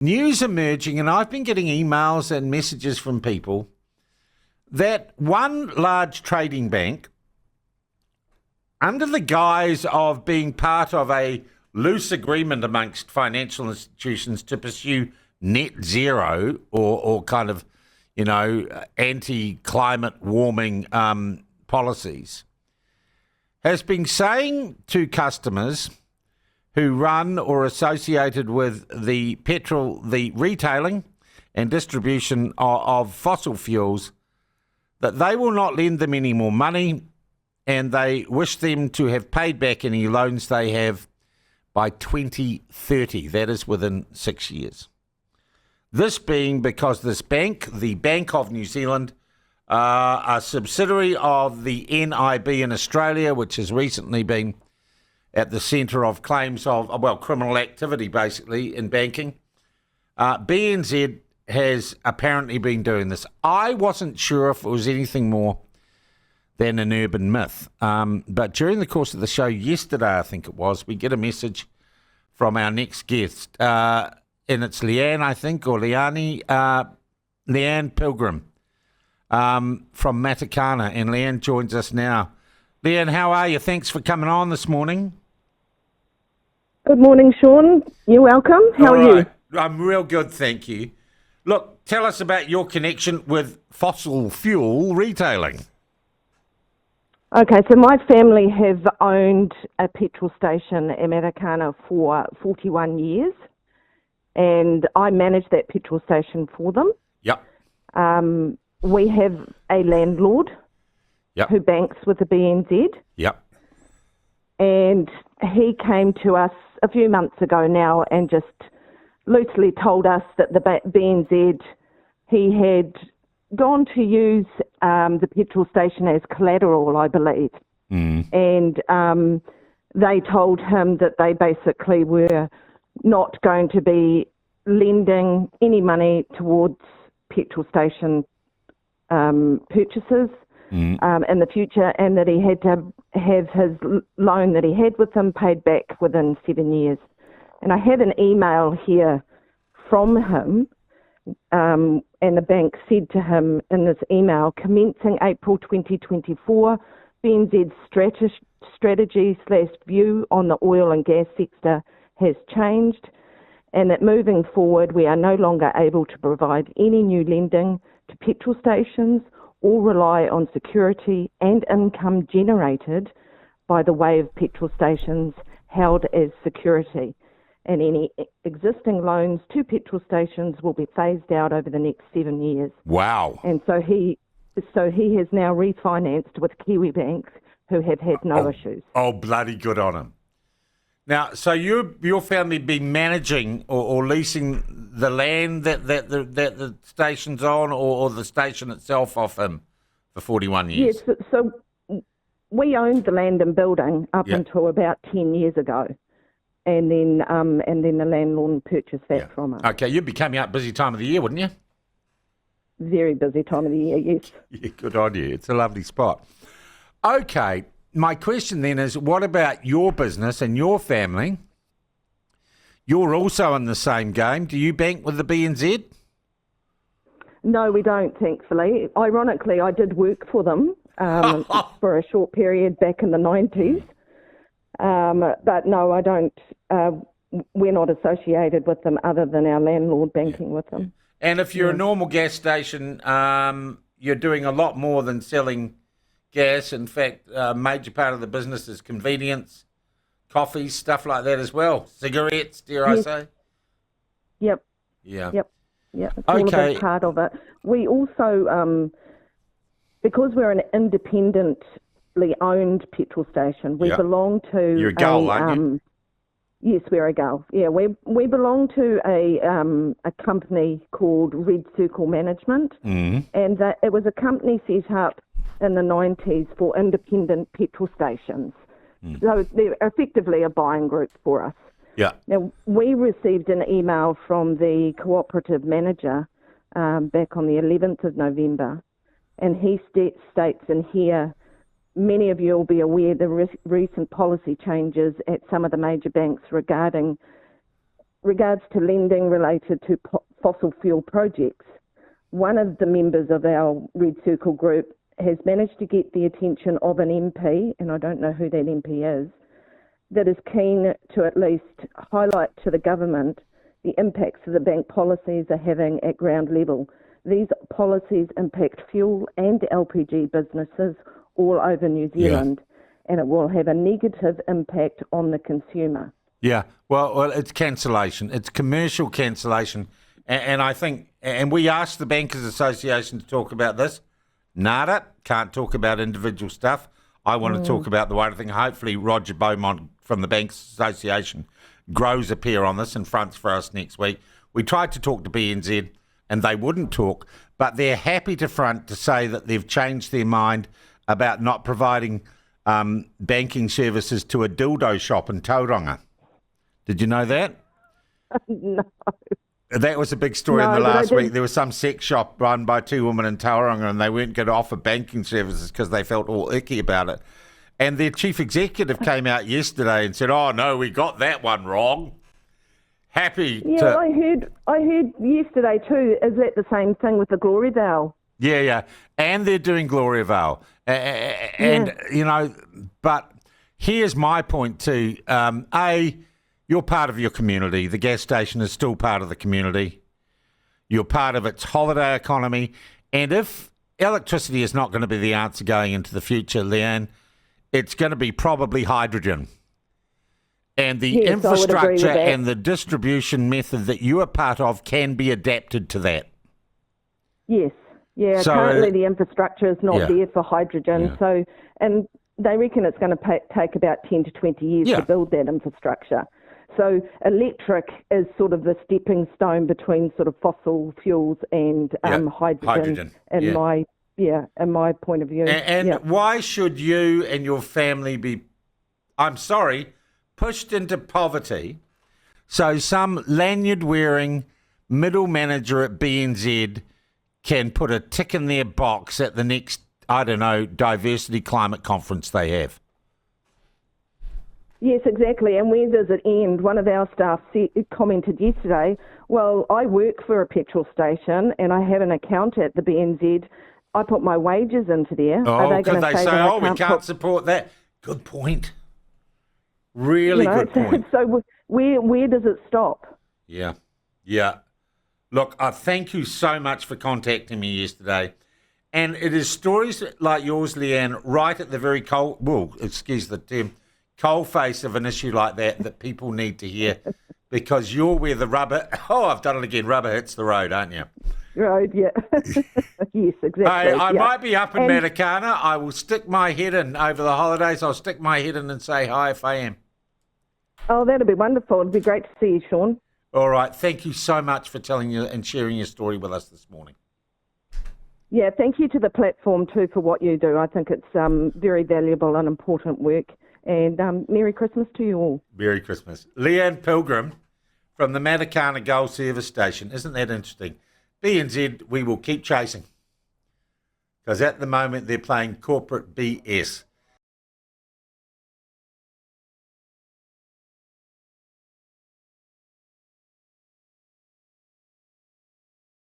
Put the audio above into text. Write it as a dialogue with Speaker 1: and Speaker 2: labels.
Speaker 1: news emerging, and I've been getting emails and messages from people that one large trading bank, under the guise of being part of a loose agreement amongst financial institutions to pursue net zero or kind of, anti-climate warming policies, has been saying to customers who run or associated with the retailing and distribution of fossil fuels, that they will not lend them any more money, and they wish them to have paid back any loans they have by 2030. That is within 6 years. This being because this bank, the Bank of New Zealand, a subsidiary of the NIB in Australia, which has recently been at the centre of claims of, criminal activity, basically, in banking. BNZ has apparently been doing this. I wasn't sure if it was anything more than an urban myth. But during the course of the show yesterday, I think it was, we get a message from our next guest. And it's Leanne, I think, or Leaine Pilgrim from Matakana. And Leanne joins us now. Leanne, how are you? Thanks for coming on this morning.
Speaker 2: Good morning, Sean. You're welcome. How are you?
Speaker 1: I'm real good, thank you. Look, tell us about your connection with fossil fuel retailing.
Speaker 2: Okay, so my family have owned a petrol station in Matakana for 41 years, and I manage that petrol station for them.
Speaker 1: Yep.
Speaker 2: We have a landlord who banks with the BNZ.
Speaker 1: Yep.
Speaker 2: And he came to us a few months ago now and just loosely told us that the BNZ, he had gone to use the petrol station as collateral, I believe. And they told him that they basically were not going to be lending any money towards petrol station purchases in the future, and that he had to have his loan that he had with them paid back within 7 years. And I had an email here from him, and the bank said to him in this email, commencing April 2024, BNZ's strategy/view on the oil and gas sector has changed, and that moving forward we are no longer able to provide any new lending to petrol stations or rely on security and income generated by the way of petrol stations held as security. And any existing loans to petrol stations will be phased out over the next 7 years.
Speaker 1: Wow.
Speaker 2: And so he has now refinanced with Kiwi banks who have had no issues.
Speaker 1: Oh, bloody good on him. Now, so your family been managing or leasing the land that the station's on, or the station itself off him for 41 years?
Speaker 2: Yes, so we owned the land and building up until about 10 years ago. And then the landlord purchased that from us.
Speaker 1: Okay, you'd be coming up busy time of the year, wouldn't you?
Speaker 2: Very busy time of the year, yes.
Speaker 1: Yeah, good on you. It's a lovely spot. Okay, my question then is, what about your business and your family? You're also in the same game. Do you bank with the BNZ?
Speaker 2: No, we don't, thankfully. Ironically, I did work for them for a short period back in the 90s. But no, I don't. We're not associated with them other than our landlord banking with them.
Speaker 1: And if you're a normal gas station, you're doing a lot more than selling gas. In fact, a major part of the business is convenience, coffees, stuff like that as well. Cigarettes, dare I say?
Speaker 2: Yep.
Speaker 1: Yeah.
Speaker 2: Yep. Yeah. It's all a big part of it. We also, because we're an independently owned petrol station, we belong to...
Speaker 1: You're a gull, aren't you?
Speaker 2: Yes, we're a gull. Yeah, we belong to a company called Red Circle Management, and it was a company set up in the 90s for independent petrol stations. So they're effectively a buying group for us.
Speaker 1: Yeah.
Speaker 2: Now, we received an email from the cooperative manager back on the 11th of November, and he states in here, many of you will be aware the recent policy changes at some of the major banks regarding regards to lending related to fossil fuel projects, one of the members of our Red Circle group has managed to get the attention of an MP, and I don't know who that MP is, that is keen to at least highlight to the government the impacts that the bank policies are having at ground level. These policies impact fuel and LPG businesses all over New Zealand, and it will have a negative impact on the consumer.
Speaker 1: Yeah, well, it's cancellation. It's commercial cancellation. And I think, and we asked the Bankers Association to talk about this. Nada, can't talk about individual stuff. I want to talk about the wider thing. Hopefully Roger Beaumont from the Bankers Association grows a pair on this and fronts for us next week. We tried to talk to BNZ and they wouldn't talk, but they're happy to front to say that they've changed their mind about not providing banking services to a dildo shop in Tauranga. Did you know that?
Speaker 2: No.
Speaker 1: That was a big story in the last week. There was some sex shop run by two women in Tauranga and they weren't going to offer banking services because they felt all icky about it. And their chief executive came out yesterday and said, "Oh no, we got that one wrong." Happy
Speaker 2: Yeah,
Speaker 1: to...
Speaker 2: I heard yesterday too. Is that the same thing with the Glory Vale?
Speaker 1: Yeah. And they're doing Glory Vale. And, you know, but here's my point too. You're part of your community. The gas station is still part of the community. You're part of its holiday economy. And if electricity is not going to be the answer going into the future, Leanne, it's going to be probably hydrogen. And the infrastructure and the distribution method that you are part of can be adapted to that.
Speaker 2: Yes. Yeah, so, currently the infrastructure is not there for hydrogen.
Speaker 1: Yeah.
Speaker 2: So, and they reckon it's going to take about 10 to 20 years to build that infrastructure. So electric is sort of the stepping stone between sort of fossil fuels and hydrogen. In my point of view.
Speaker 1: And why should you and your family be, pushed into poverty so some lanyard-wearing middle manager at BNZ can put a tick in their box at the next, diversity climate conference they have?
Speaker 2: Yes, exactly. And where does it end? One of our staff commented yesterday, well, I work for a petrol station and I have an account at the BNZ. I put my wages into there.
Speaker 1: Oh, because they say, we can't support that. Good point. Really good point.
Speaker 2: So where does it stop?
Speaker 1: Yeah. Look, I thank you so much for contacting me yesterday. And it is stories like yours, Leanne, right at the very coalface of an issue like that people need to hear, because you're where the rubber hits the road, aren't you?
Speaker 2: Road, yeah. Yes, exactly.
Speaker 1: I might be up in Matakana. I will stick my head in over the holidays. I'll stick my head in and say hi if I am.
Speaker 2: Oh, that'll be wonderful. It'd be great to see you, Sean.
Speaker 1: All right. Thank you so much for telling you and sharing your story with us this morning.
Speaker 2: Yeah, thank you to the platform too for what you do. I think it's very valuable and important work. And Merry Christmas to you all.
Speaker 1: Merry Christmas. Leaine Pilgrim from the Matakana Gull Service Station. Isn't that interesting? BNZ, we will keep chasing. Because at the moment they're playing corporate BS.